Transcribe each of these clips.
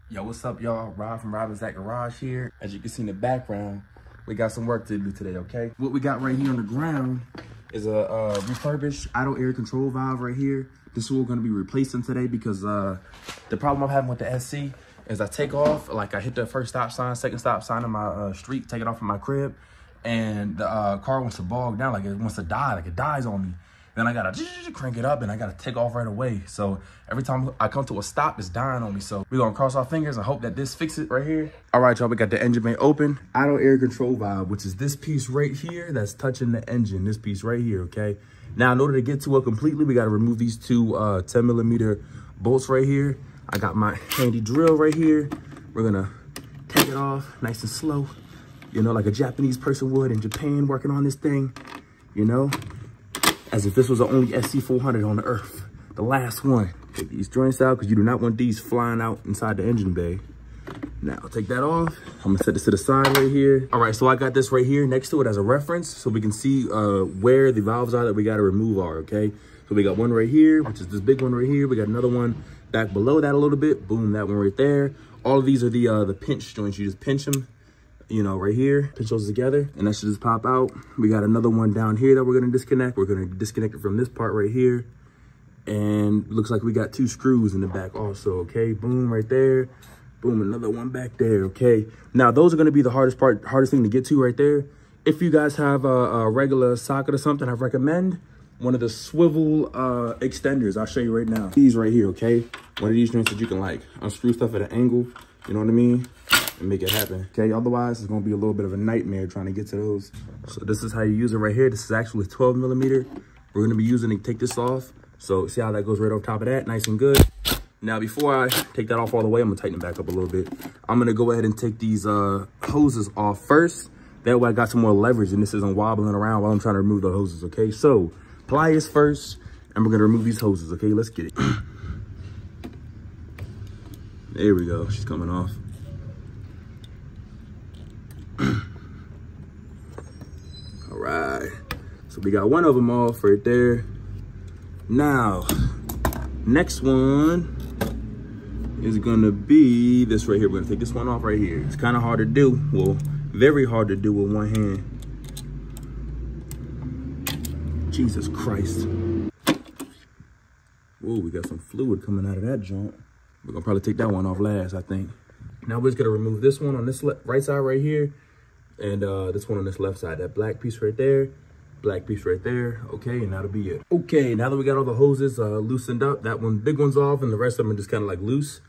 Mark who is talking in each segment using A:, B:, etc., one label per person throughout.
A: Yo, what's up, y'all? Rob from Robin's at Garage here. As you can see in the background, we got some work to do today, okay? What we got right here on the ground is a refurbished idle air control valve right here. This is what we're gonna be replacing today because the problem I'm having with the SC is I take off, like I hit the first stop sign, second stop sign on my street, take it off from my crib, and the car wants to bog down, like it wants to die, like it dies on me. Then I gotta crank it up and I gotta take off right away. So every time I come to a stop, it's dying on me. So we're gonna cross our fingers and hope that this fixes it right here. All right, y'all, we got the engine bay open. Idle air control valve, which is this piece right here that's touching the engine, this piece right here, okay? Now, in order to get to it completely, we gotta remove these two 10mm bolts right here. I got my handy drill right here. We're gonna take it off nice and slow, you know, like a Japanese person would in Japan working on this thing, you know? As if this was the only SC400 on the earth, the last one. Take these joints out because you do not want these flying out inside the engine bay. Now, take that off. I'm gonna set this to the side right here. All right, so I got this right here next to it as a reference so we can see where the valves are that we gotta remove are, okay? So we got one right here, which is this big one right here. We got another one back below that a little bit. Boom, that one right there. All of these are the pinch joints. You just pinch them, you know, right here, pinch those together, and that should just pop out. We got another one down here that we're gonna disconnect. We're gonna disconnect it from this part right here. And looks like we got two screws in the back also, okay? Boom, right there. Boom, another one back there, okay? Now, those are gonna be the hardest thing to get to right there. If you guys have a regular socket or something, I recommend one of the swivel extenders. I'll show you right now. These right here, okay? One of these joints that you can like unscrew stuff at an angle, you know what I mean? And make it happen, okay? Otherwise, it's gonna be a little bit of a nightmare trying to get to those. So this is how you use it right here. This is actually 12mm. We're gonna be using it to take this off. So see how that goes right on top of that, nice and good. Now, before I take that off all the way, I'm gonna tighten it back up a little bit. I'm gonna go ahead and take these hoses off first. That way I got some more leverage and this isn't wobbling around while I'm trying to remove the hoses, okay? So pliers first, and we're gonna remove these hoses, okay? Let's get it. There we go, she's coming off. All right, so we got one of them off right there. Now, next one is gonna be this right here. We're gonna take this one off right here. It's kind of hard to do, well, very hard to do with one hand. Jesus Christ. Whoa, we got some fluid coming out of that joint. We're gonna probably take that one off last, I think. Now we're just gonna remove this one on this right side right here. And this one on this left side, that black piece right there, black piece right there, okay, and that'll be it. Okay, now that we got all the hoses loosened up, that one, big one's off, and the rest of them are just kind of like loose.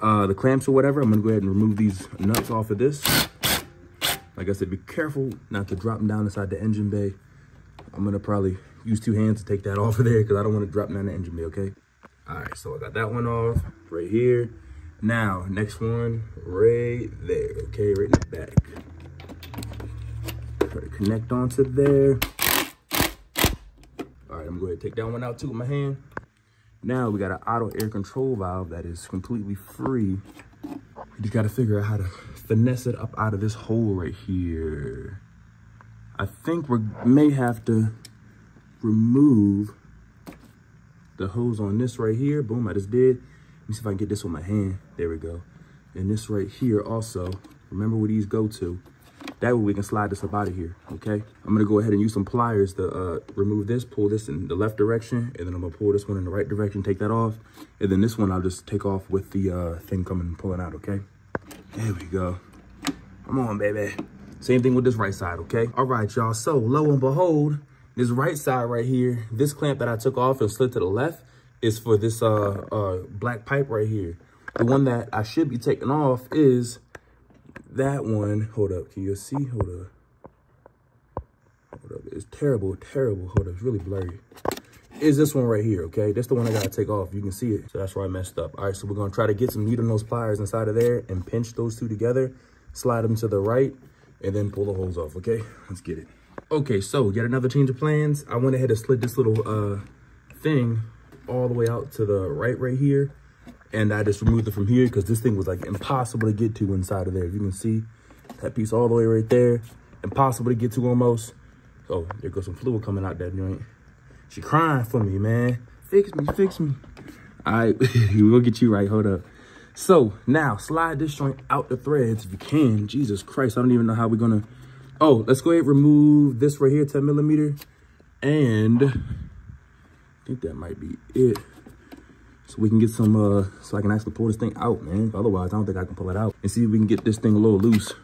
A: The clamps or whatever, I'm gonna go ahead and remove these nuts off of this. Like I said, be careful not to drop them down inside the engine bay. I'm gonna probably use two hands to take that off of there because I don't want to drop down the engine bay, okay? All right, so I got that one off right here. Now, next one right there, okay, right in the back. Try to connect onto there. All right, I'm gonna go ahead and take that one out too with my hand. Now we got an idle air control valve that is completely free. We just gotta figure out how to finesse it up out of this hole right here. I think we may have to remove the hose on this right here. Boom, I just did. Let me see if I can get this with my hand. There we go. And this right here also. Remember where these go to. That way we can slide this up out of here, okay? I'm gonna go ahead and use some pliers to remove this, pull this in the left direction, and then I'm gonna pull this one in the right direction, take that off. And then this one I'll just take off with the thing coming and pulling out, okay? There we go. Come on, baby. Same thing with this right side, okay? All right, y'all, so lo and behold, this right side right here, this clamp that I took off and slid to the left is for this black pipe right here. The one that I should be taking off is that one. Hold up, can you see? Hold up. Hold up, it's terrible, terrible. Hold up, it's really blurry. Is this one right here, okay? That's the one I gotta take off. You can see it, so that's where I messed up. All right, so we're gonna try to get some needle nose pliers inside of there and pinch those two together, slide them to the right, and then pull the holes off, okay? Let's get it. Okay, so yet another change of plans. I went ahead and slid this little thing all the way out to the right here. And I just removed it from here because this thing was like impossible to get to inside of there. You can see that piece all the way right there. Impossible to get to almost. So there goes some fluid coming out that joint. She crying for me, man. Fix me, fix me. All right, we'll get you right, hold up. So now slide this joint out the threads if you can. Jesus Christ, I don't even know how we're gonna. Oh, let's go ahead and remove this right here, 10 millimeter. And I think that might be it. So we can get some, so I can actually pull this thing out, man. Otherwise, I don't think I can pull it out. And see if we can get this thing a little loose.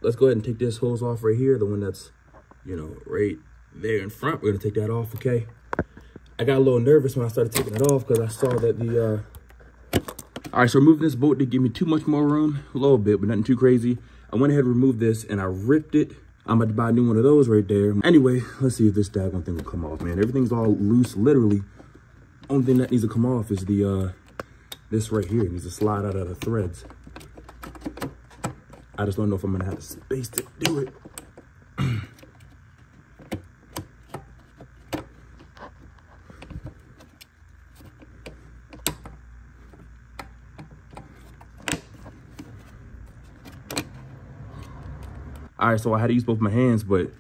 A: Let's go ahead and take this hose off right here. The one that's, you know, right there in front. We're gonna take that off, okay? I got a little nervous when I started taking it off because I saw that the, all right, so removing this bolt did give me too much more room, a little bit, but nothing too crazy. I went ahead and removed this and I ripped it. I'm about to buy a new one of those right there. Anyway, let's see if this daggone thing will come off, man. Everything's all loose, literally. Only thing that needs to come off is the, this right here. It needs to slide out of the threads. I just don't know if I'm gonna have the space to do it. All right, so I had to use both my hands, but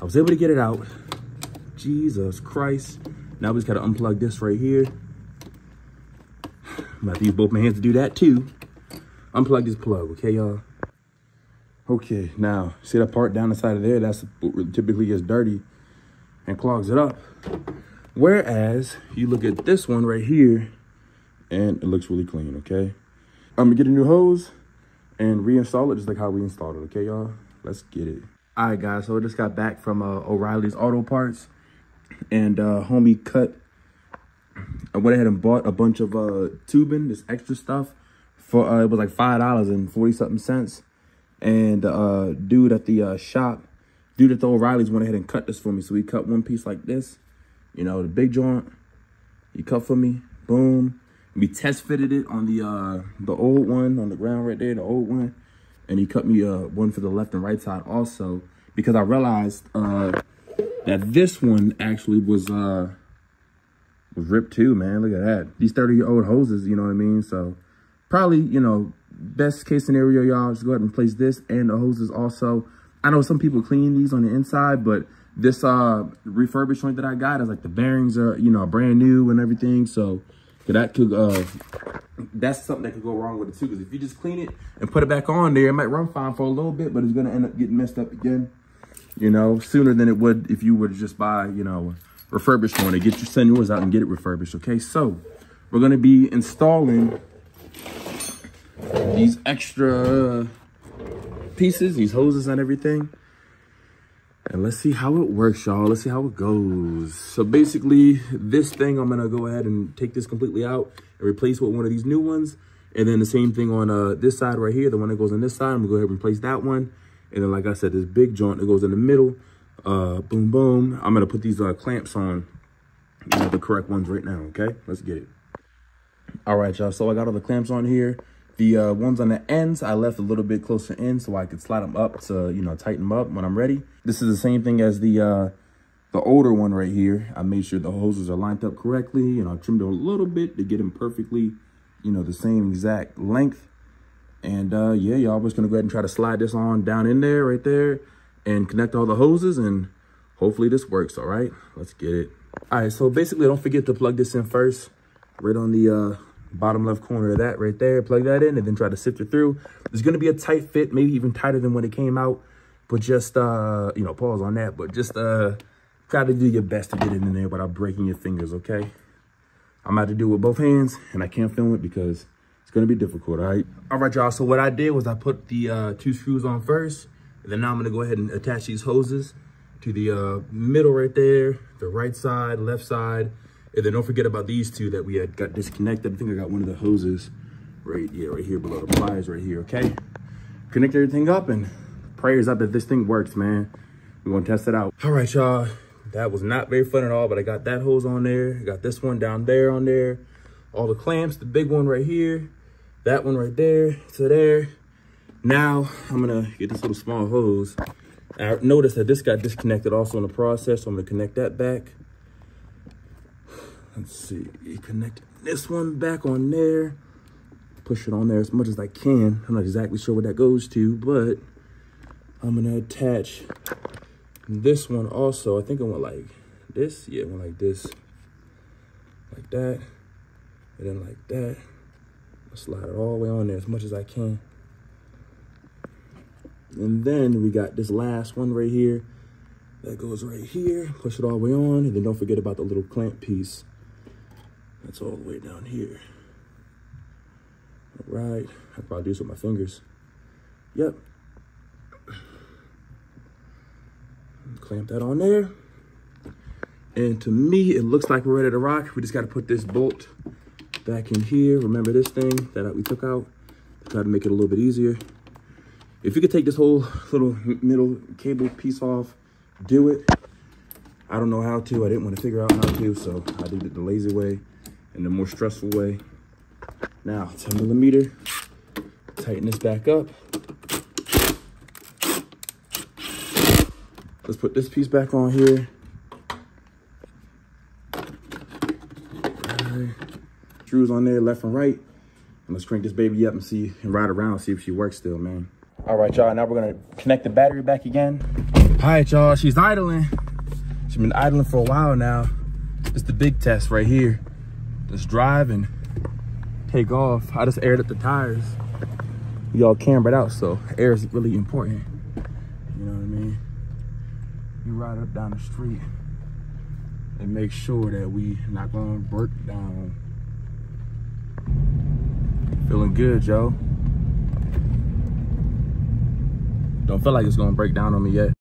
A: I was able to get it out. Jesus Christ. Now we just gotta unplug this right here. I'm gonna have to use both my hands to do that too. Unplug this plug, okay, y'all? Okay, now, see that part down the side of there? That's what typically gets dirty and clogs it up. Whereas, you look at this one right here, and it looks really clean, okay? I'm gonna get a new hose and reinstall it just like how we installed it, okay, y'all? Let's get it. All right, guys, so I just got back from O'Reilly's Auto Parts, and homie I went ahead and bought a bunch of tubing, this extra stuff, for it was like $5.40-something. And dude at the shop, dude at the O'Reilly's went ahead and cut this for me. So he cut one piece like this, you know, the big joint. He cut for me, boom. We test fitted it on the old one on the ground right there, the old one. And he cut me one for the left and right side also, because I realized that this one actually was ripped too, man. Look at that. These 30-year-old hoses, you know what I mean? So probably, you know, best case scenario, y'all, just go ahead and replace this and the hoses also. I know some people clean these on the inside, but this refurbished joint that I got is like the bearings are, you know, brand new and everything. So that could, that's something that could go wrong with it too. Because if you just clean it and put it back on there, it might run fine for a little bit, but it's going to end up getting messed up again, you know, sooner than it would if you were to just buy, you know, a refurbished one. Send yours out and get it refurbished, okay? So we're going to be installing these extra pieces, these hoses and everything. And let's see how it works, y'all. Let's see how it goes. So basically, this thing, I'm gonna go ahead and take this completely out and replace with one of these new ones. And then the same thing on this side right here, the one that goes on this side, I'm gonna go ahead and replace that one. And then, like I said, this big joint that goes in the middle, boom, boom. I'm gonna put these clamps on, you know, the correct ones right now, okay? Let's get it. All right, y'all, so I got all the clamps on here. The ones on the ends, I left a little bit closer in so I could slide them up to, you know, tighten them up when I'm ready. This is the same thing as the older one right here. I made sure the hoses are lined up correctly, and I trimmed them a little bit to get them perfectly, you know, the same exact length. And yeah, y'all, we're just gonna go ahead and try to slide this on down in there, right there, and connect all the hoses, and hopefully this works, all right? Let's get it. All right, so basically, don't forget to plug this in first, right on the bottom left corner of that right there. Plug that in and then try to sift it through. There's going to be a tight fit, maybe even tighter than when it came out, but just you know, pause on that, but just try to do your best to get it in there without breaking your fingers, okay? I'm about to do it with both hands, and I can't film it because it's going to be difficult. All right, y'all, so what I did was I put the 2 screws on first, and then now I'm going to go ahead and attach these hoses to the middle right there, the right side, left side. And then don't forget about these two that we had got disconnected. I think I got one of the hoses right here below the pliers right here, okay? Connect everything up and prayers up that this thing works, man. We're gonna test it out. All right, y'all. That was not very fun at all, but I got that hose on there. I got this one down there on there. All the clamps, the big one right here. That one right there to there. Now, I'm gonna get this little small hose. I noticed that this got disconnected also in the process, so I'm gonna connect that back. Let's see, connect this one back on there. Push it on there as much as I can. I'm not exactly sure what that goes to, but I'm gonna attach this one also. I think I went like this. Yeah, it went like this. Like that. And then like that. I'll slide it all the way on there as much as I can. And then we got this last one right here that goes right here. Push it all the way on, and then don't forget about the little clamp piece. That's all the way down here. All right, I could probably do this with my fingers. Yep. Clamp that on there. And to me, it looks like we're ready to rock. We just got to put this bolt back in here. Remember this thing that we took out? To try to make it a little bit easier. If you could take this whole little middle cable piece off, do it. I don't know how to. I didn't want to figure out how to, so I did it the lazy way and the more stressful way. Now, 10 millimeter. Tighten this back up. Let's put this piece back on here. Right. Screws on there, left and right. And let's crank this baby up and see and ride around, see if she works still, man. All right, y'all, now we're gonna connect the battery back again. All right, y'all, she's idling. She's been idling for a while now. It's the big test right here. Just drive and take off. I just aired up the tires. Y'all cambered out, so air is really important. You know what I mean? You ride up down the street and make sure that we not gonna break down. Feeling good, Joe. Don't feel like it's gonna break down on me yet.